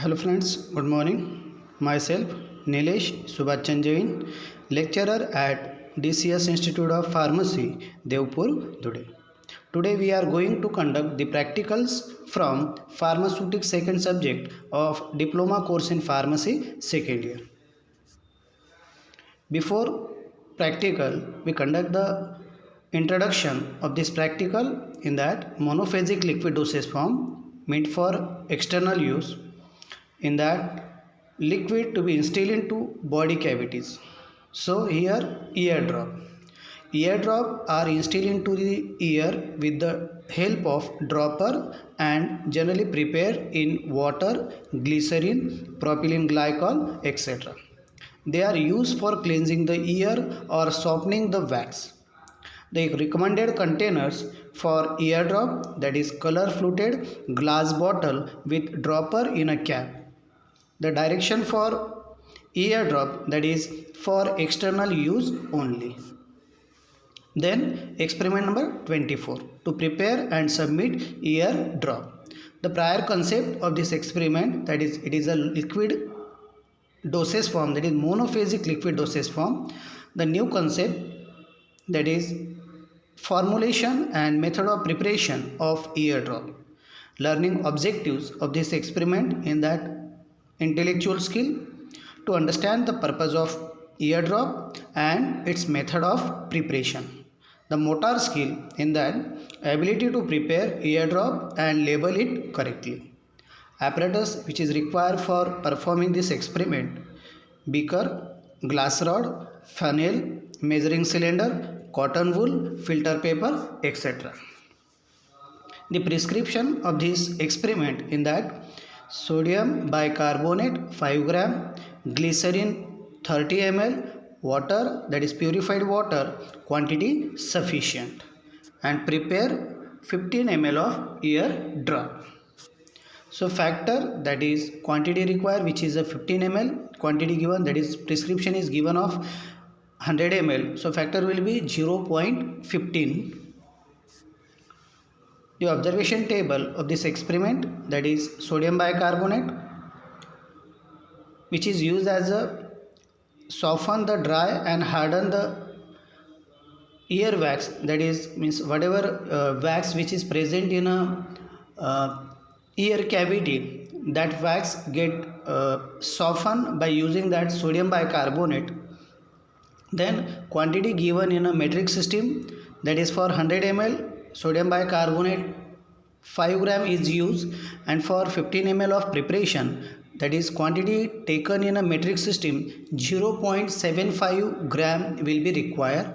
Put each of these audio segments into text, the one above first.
Hello friends, good morning. Myself Nilesh Subhachan Jain, lecturer at DCS Institute of Pharmacy, Devpur, Dhude. Today we are going to conduct the practicals from Pharmaceutics second subject of Diploma course in Pharmacy second year. Before practical, we conduct the introduction of this practical in that monophasic liquid dosage form meant for external use, in that liquid to be instilled into body cavities. So here eardrop are instilled into the ear with the help of dropper and generally prepared in water, glycerin, propylene glycol, etc. They are used for cleansing the ear or softening the wax. The recommended containers for eardrop, that is color fluted glass bottle with dropper in a cap. The direction for eardrop, that is for external use only. Then experiment number 24, to prepare and submit eardrop. The prior concept of this experiment, that is it is a liquid dosage form, that is monophasic liquid dosage form. The new concept, that is formulation and method of preparation of eardrop. Learning objectives of this experiment, in that intellectual skill to understand the purpose of eardrop and its method of preparation. The motor skill, in that ability to prepare eardrop and label it correctly. Apparatus which is required for performing this experiment: beaker, glass rod, funnel, measuring cylinder, cotton wool, filter paper, etc. The prescription of this experiment, in that sodium bicarbonate 5 gram, glycerin 30 ml, water, that is purified water, quantity sufficient, and prepare 15 ml of ear drop. So factor, that is quantity required, which is a 15 ml, quantity given, that is prescription is given of 100 ml, so factor will be 0.15. The observation table of this experiment, that is sodium bicarbonate, which is used as a soften the dry and harden the ear wax, that is means whatever wax which is present in a ear cavity, that wax get softened by using that sodium bicarbonate. Then quantity given in a metric system, that is for 100 ml sodium bicarbonate 5 gram is used, and for 15 ml of preparation, that is quantity taken in a metric system 0.75 gram will be required.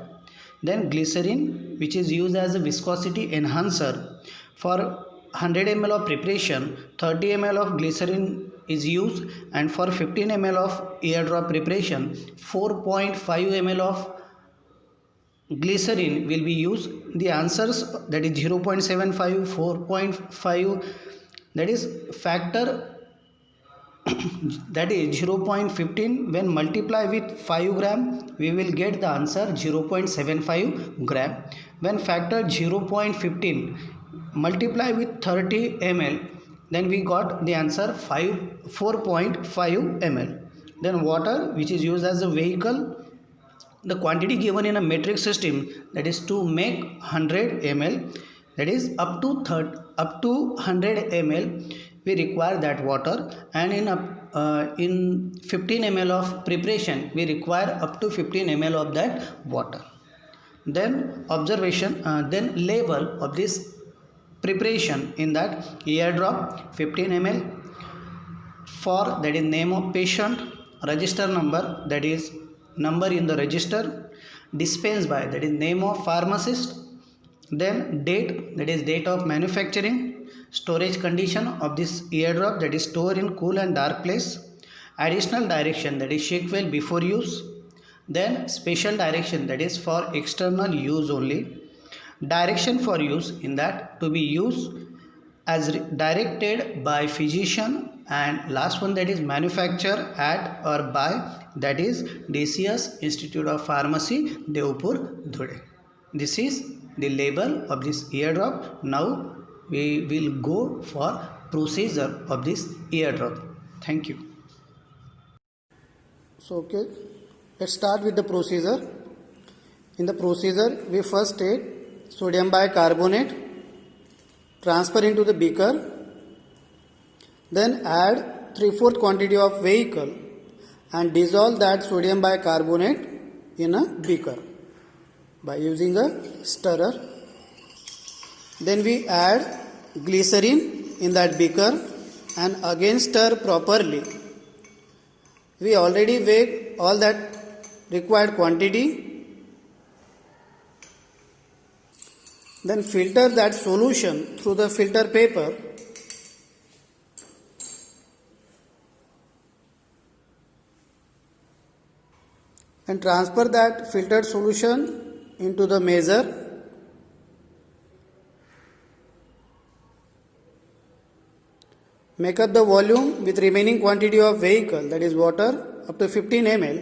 Then glycerin, which is used as a viscosity enhancer, for 100 ml of preparation 30 ml of glycerin is used, and for 15 ml of eardrop preparation 4.5 ml of glycerin will be used. The answers, that is 0.75, 4.5, that is factor that is 0.15, when multiply with 5 gram we will get the answer 0.75 gram. When factor 0.15 multiply with 30 ml, then we got the answer 4.5 ml. Then water, which is used as a vehicle, the quantity given in a metric system, that is to make 100 ml, that is up to 100 ml we require that water, and in 15 ml of preparation we require up to 15 ml of that water. Then observation, then label of this preparation, in that eardrop 15 ml, for, that is name of patient, register number, that is number in the register, dispensed by, that is name of pharmacist, then date, that is date of manufacturing, storage condition of this eardrop, that is store in cool and dark place, additional direction, that is shake well before use, then special direction, that is for external use only, direction for use, in that to be used as directed by physician, and last one, that is manufacture at or by, that is DCS Institute of Pharmacy, Devpur, Dhude. This is the label of this eardrop. Now we will go for procedure of this eardrop. Thank you. So okay, let's start with the procedure. In the procedure, we first take sodium bicarbonate, transfer into the beaker, then add 3/4 quantity of vehicle and dissolve that sodium bicarbonate in a beaker by using a stirrer. Then we add glycerin in that beaker and again stir properly. We already weighed all that required quantity. Then filter that solution through the filter paper. And transfer that filtered solution into the measure. Make up the volume with remaining quantity of vehicle, that is water, up to 15 ml.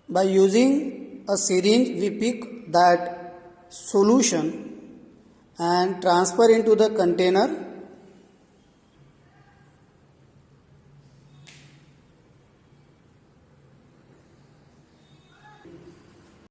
By using a syringe, we pick that solution and transfer into the container